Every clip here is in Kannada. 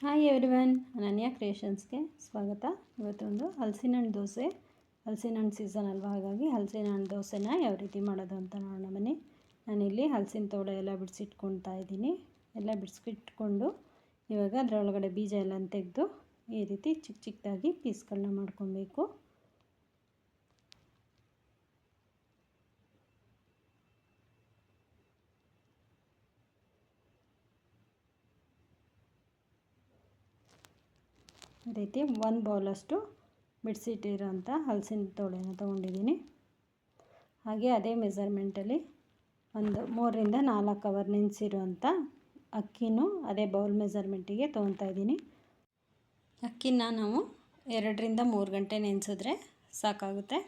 ಹಾಯ್ ಎವ್ರಿವನ್, ಅನನ್ಯ ಕ್ರಿಯೇಷನ್ಸ್ಗೆ ಸ್ವಾಗತ. ಇವತ್ತೊಂದು ಹಲಸಿನ ಹಣ್ಣು ದೋಸೆ. ಹಲಸಿನ ಹಣ್ಣು ಸೀಸನ್ ಅಲ್ವಾ, ಹಾಗಾಗಿ ಹಲಸಿನ ಹಣ್ಣು ದೋಸೆನ ಯಾವ ರೀತಿ ಮಾಡೋದು ಅಂತ ನೋಡೋಣ ಬನ್ನಿ. ನಾನಿಲ್ಲಿ ಹಲಸಿನ ತೋಳೆ ಎಲ್ಲ ಬಿಡಿಸಿಟ್ಕೊಳ್ತಾ ಇದ್ದೀನಿ. ಎಲ್ಲ ಬಿಡಿಸ್ಕಿಟ್ಕೊಂಡು ಇವಾಗ ಅದರೊಳಗಡೆ ಬೀಜ ಎಲ್ಲ ತೆಗೆದು ಈ ರೀತಿ ಚಿಕ್ಕ ಚಿಕ್ಕದಾಗಿ ಪೀಸ್ಗಳನ್ನ ಮಾಡ್ಕೊಬೇಕು. ಈ ರೀತಿ ಒಂದು ಬೌಲಷ್ಟು ಬಿಡಿಸಿಟ್ಟಿರೋಂಥ ಹಲಸಿನ ತೋಳೆನ ತೊಗೊಂಡಿದ್ದೀನಿ. ಹಾಗೆ ಅದೇ ಮೆಸರ್ಮೆಂಟಲ್ಲಿ ಒಂದು 3ರಿಂದ 4 ಅವರ್ ನೆನೆಸಿರುವಂಥ ಅಕ್ಕಿನೂ ಅದೇ ಬೌಲ್ ಮೆಸರ್ಮೆಂಟಿಗೆ ತೊಗೊತಾ ಇದ್ದೀನಿ. ಅಕ್ಕಿನ ನಾವು 2ರಿಂದ 3 ಗಂಟೆ ನೆನೆಸಿದ್ರೆ ಸಾಕಾಗುತ್ತೆ.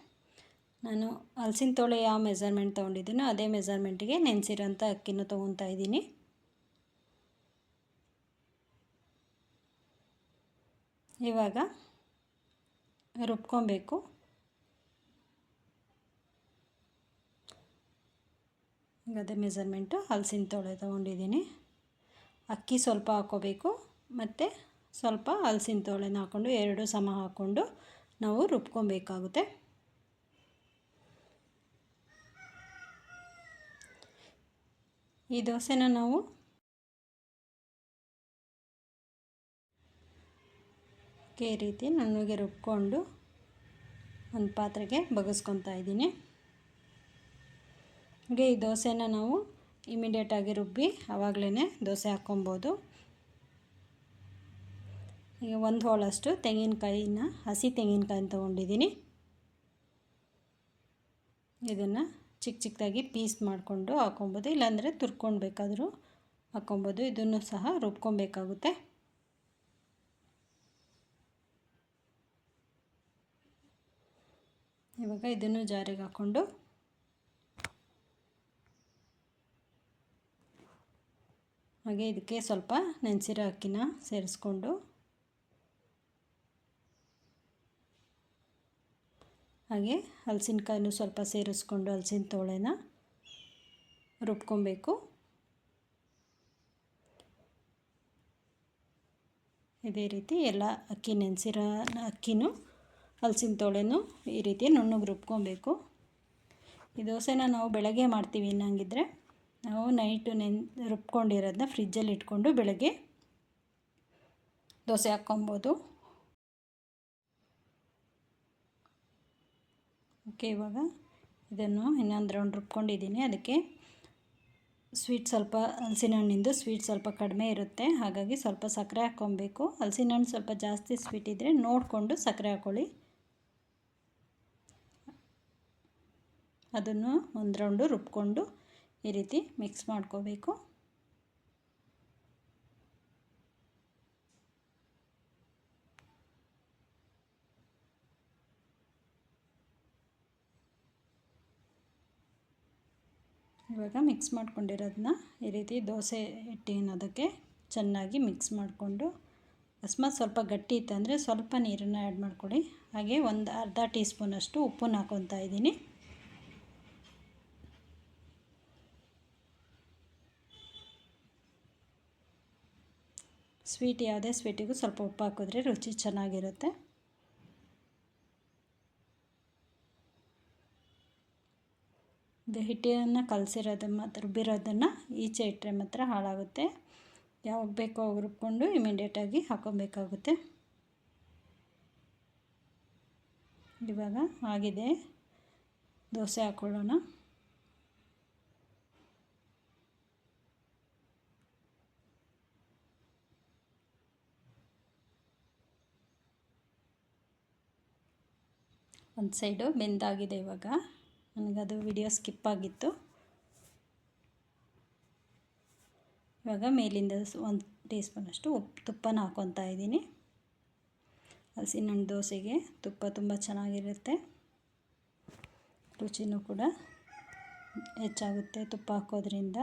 ನಾನು ಹಲಸಿನ ತೋಳೆ ಯಾವ ಮೆಸರ್ಮೆಂಟ್ ತೊಗೊಂಡಿದ್ದೀನೋ ಅದೇ ಮೆಸರ್ಮೆಂಟಿಗೆ ನೆನೆಸಿರೋಂಥ ಅಕ್ಕಿನೂ ತೊಗೊತಾ ಇದ್ದೀನಿ. ಇವಾಗ ರುಬ್ಕೊಬೇಕು. ಅದೇ ಮೆಸರ್ಮೆಂಟು ಹಲಸಿನ ತೋಳೆ ತೊಗೊಂಡಿದ್ದೀನಿ. ಅಕ್ಕಿ ಸ್ವಲ್ಪ ಹಾಕ್ಕೋಬೇಕು ಮತ್ತು ಸ್ವಲ್ಪ ಹಲಸಿನ ತೋಳೆನ ಹಾಕ್ಕೊಂಡು 2 ಸಮ ಹಾಕ್ಕೊಂಡು ನಾವು ರುಬ್ಕೊಬೇಕಾಗುತ್ತೆ. ಈ ದೋಸೆನ ನಾವು ಈ ರೀತಿ ನುಣ್ಣಗೆ ರುಬ್ಕೊಂಡು ಒಂದು ಪಾತ್ರೆಗೆ ಬಗ್ಗಿಸ್ಕೊತಾ ಇದ್ದೀನಿ. ಹಾಗೆ ಈ ದೋಸೆನ ನಾವು ಇಮಿಡಿಯೇಟಾಗಿ ರುಬ್ಬಿ ಆವಾಗಲೇ ದೋಸೆ ಹಾಕ್ಕೊಬೋದು. ಈಗ 1 ಹೋಳಷ್ಟು ತೆಂಗಿನಕಾಯಿನ, ಹಸಿ ತೆಂಗಿನಕಾಯಿನ ತೊಗೊಂಡಿದ್ದೀನಿ. ಇದನ್ನು ಚಿಕ್ಕ ಚಿಕ್ಕದಾಗಿ ಪೀಸ್ ಮಾಡಿಕೊಂಡು ಹಾಕ್ಕೊಬೋದು, ಇಲ್ಲಾಂದರೆ ತುರ್ಕೊಂಡು ಬೇಕಾದರೂ ಹಾಕ್ಕೊಬೋದು. ಇದನ್ನು ಸಹ ರುಬ್ಕೊಬೇಕಾಗುತ್ತೆ. ಇವಾಗ ಇದನ್ನು ಜಾರಿಗೆ ಹಾಕ್ಕೊಂಡು ಹಾಗೆ ಇದಕ್ಕೆ ಸ್ವಲ್ಪ ನೆನೆಸಿರೋ ಅಕ್ಕಿನ ಸೇರಿಸ್ಕೊಂಡು ಹಾಗೆ ಹಲಸಿನಕಾಯಿನೂ ಸ್ವಲ್ಪ ಸೇರಿಸ್ಕೊಂಡು ಹಲಸಿನ ತೋಳೆನ ರುಬ್ಕೊಬೇಕು. ಇದೇ ರೀತಿ ಎಲ್ಲ ಅಕ್ಕಿ ನೆನೆಸಿರೋ ಅಕ್ಕಿನೂ ಹಲಸಿನ ತೋಳೆನೂ ಈ ರೀತಿ ನುಣ್ಣಗೆ ರುಬ್ಕೊಬೇಕು. ಈ ದೋಸೆನ ನಾವು ಬೆಳಗ್ಗೆ ಮಾಡ್ತೀವಿ ಅನ್ನಂಗಿದ್ರೆ ನಾವು ನೈಟು ರುಬ್ಕೊಂಡಿರೋದನ್ನ ಫ್ರಿಜ್ಜಲ್ಲಿ ಇಟ್ಕೊಂಡು ಬೆಳಗ್ಗೆ ದೋಸೆ ಹಾಕ್ಕೊಬೋದು. ಓಕೆ, ಇವಾಗ ಇದನ್ನು ಇನ್ನೊಂದು ರೌಂಡ್ ರುಬ್ಕೊಂಡಿದ್ದೀನಿ. ಅದಕ್ಕೆ ಸ್ವೀಟ್ ಸ್ವಲ್ಪ ಹಲಸಿನ ಹಣ್ಣಿಂದು ಸ್ವೀಟ್ ಸ್ವಲ್ಪ ಕಡಿಮೆ ಇರುತ್ತೆ, ಹಾಗಾಗಿ ಸ್ವಲ್ಪ ಸಕ್ಕರೆ ಹಾಕ್ಕೊಬೇಕು. ಹಲಸಿನ ಹಣ್ಣು ಸ್ವಲ್ಪ ಜಾಸ್ತಿ ಸ್ವೀಟ್ ಇದ್ದರೆ ನೋಡಿಕೊಂಡು ಸಕ್ಕರೆ ಹಾಕ್ಕೊಳ್ಳಿ. ಅದನ್ನು ಒಂದು ರೌಂಡು ರುಬ್ಕೊಂಡು ಈ ರೀತಿ ಮಿಕ್ಸ್ ಮಾಡ್ಕೋಬೇಕು. ಇವಾಗ ಮಿಕ್ಸ್ ಮಾಡ್ಕೊಂಡಿರೋದನ್ನ ಈ ರೀತಿ ದೋಸೆ ಹಿಟ್ಟಿನದಕ್ಕೆ ಚೆನ್ನಾಗಿ ಮಿಕ್ಸ್ ಮಾಡಿಕೊಂಡು, ಅಕಸ್ಮಾತ್ ಸ್ವಲ್ಪ ಗಟ್ಟಿ ಇತ್ತಂದರೆ ಸ್ವಲ್ಪ ನೀರನ್ನು ಆ್ಯಡ್ ಮಾಡ್ಕೊಳ್ಳಿ. ಹಾಗೆ ಒಂದು ಅರ್ಧ ಟೀ ಸ್ಪೂನಷ್ಟು ಉಪ್ಪನ್ನು ಹಾಕ್ಕೊತಾ ಇದ್ದೀನಿ. ಸ್ವೀಟ್ ಯಾವುದೇ ಸ್ವೀಟಿಗೂ ಸ್ವಲ್ಪ ಉಪ್ಪು ಹಾಕಿದ್ರೆ ರುಚಿ ಚೆನ್ನಾಗಿರುತ್ತೆ. ಇದು ಹಿಟ್ಟನ್ನು ಕಲಸಿರೋದು ಮತ್ತು ರುಬ್ಬಿರೋದನ್ನು ಈಚೆ ಇಟ್ಟರೆ ಮಾತ್ರ ಹಾಳಾಗುತ್ತೆ. ಯಾವಾಗ ಬೇಕೋ ಅವಾಗ ರುಬ್ಕೊಂಡು ಇಮಿಡಿಯೇಟಾಗಿ ಹಾಕ್ಕೊಬೇಕಾಗುತ್ತೆ. ಇವಾಗ ಆಗಿದೆ, ದೋಸೆ ಹಾಕ್ಕೊಳ್ಳೋಣ. ಒಂದು ಸೈಡು ಬೆಂದಾಗಿದೆ. ಇವಾಗ ನನಗದು ವಿಡಿಯೋ ಸ್ಕಿಪ್ ಆಗಿತ್ತು. ಇವಾಗ ಮೇಲಿಂದ 1 ಟೀ ಸ್ಪೂನಷ್ಟು ತುಪ್ಪನ ಹಾಕ್ಕೊತಾ ಇದ್ದೀನಿ. ಹಲಸಿನ ಹಣ್ಣು ದೋಸೆಗೆ ತುಪ್ಪ ತುಂಬ ಚೆನ್ನಾಗಿರುತ್ತೆ, ರುಚಿನೂ ಕೂಡ ಹೆಚ್ಚಾಗುತ್ತೆ ತುಪ್ಪ ಹಾಕೋದ್ರಿಂದ.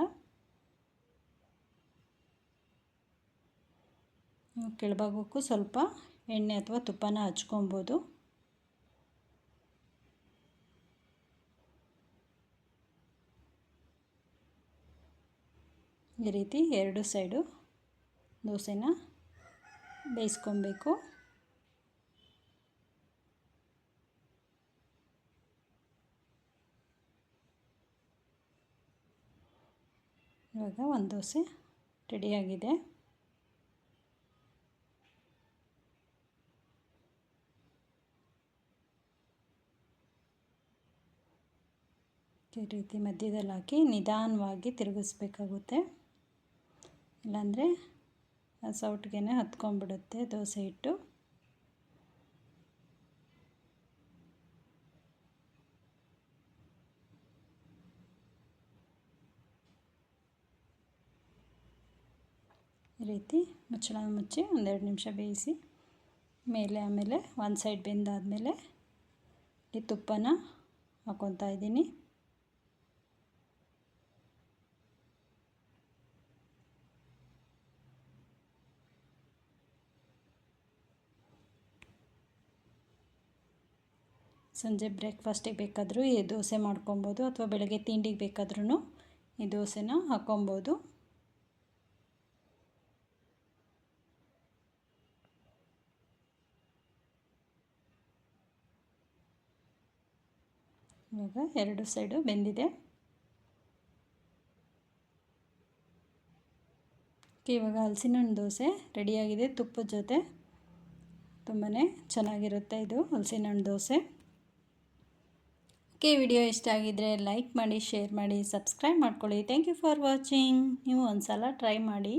ಕೆಳಭಾಗಕ್ಕೂ ಸ್ವಲ್ಪ ಎಣ್ಣೆ ಅಥವಾ ತುಪ್ಪನ ಹಚ್ಕೊಬೋದು. ಈ ರೀತಿ ಎರಡು ಸೈಡು ದೋಸೆನ ಬೇಯಿಸ್ಕೊಬೇಕು. ಇವಾಗ ಒಂದು ದೋಸೆ ರೆಡಿಯಾಗಿದೆ. ಈ ರೀತಿ ಮಧ್ಯದಲ್ಲಿ ಹಾಕಿ ನಿಧಾನವಾಗಿ ತಿರುಗಿಸ್ಬೇಕಾಗುತ್ತೆ, ಇಲ್ಲಾಂದರೆ ಸೌಟ್ಗೆ ಹತ್ಕೊಂಡ್ಬಿಡುತ್ತೆ ದೋಸೆ ಹಿಟ್ಟು. ಈ ರೀತಿ ಮುಚ್ಚಳ ಮುಚ್ಚಿ ಒಂದೆರಡು ನಿಮಿಷ ಬೇಯಿಸಿ ಮೇಲೆ ಆಮೇಲೆ ಒಂದು ಸೈಡ್ ಬೆಂದಾದಮೇಲೆ ಈ ತುಪ್ಪನ ಹಾಕ್ಕೊತಾ ಇದ್ದೀನಿ. ಸಂಜೆ ಬ್ರೇಕ್ಫಾಸ್ಟಿಗೆ ಬೇಕಾದರೂ ಈ ದೋಸೆ ಮಾಡ್ಕೊಬೋದು, ಅಥವಾ ಬೆಳಗ್ಗೆ ತಿಂಡಿಗೆ ಬೇಕಾದ್ರೂ ಈ ದೋಸೆನ ಹಾಕ್ಕೊಬೋದು. ಇವಾಗ ಎರಡು ಸೈಡು ಬೆಂದಿದೆ. ಇವಾಗ ಹಲಸಿನ ಹಣ್ಣು ದೋಸೆ ರೆಡಿಯಾಗಿದೆ. ತುಪ್ಪದ ಜೊತೆ ತುಂಬಾ ಚೆನ್ನಾಗಿರುತ್ತೆ ಇದು ಹಲಸಿನ ಹಣ್ಣು ದೋಸೆ. ವಿಡಿಯೋ ಇಷ್ಟ ಆಗಿದ್ದರೆ ಲೈಕ್ ಮಾಡಿ, ಶೇರ್ ಮಾಡಿ, ಸಬ್ಸ್ಕ್ರೈಬ್ ಮಾಡ್ಕೊಳ್ಳಿ. Thank you for watching. ನೀವು ಒಂದು ಸಲ ಟ್ರೈ ಮಾಡಿ.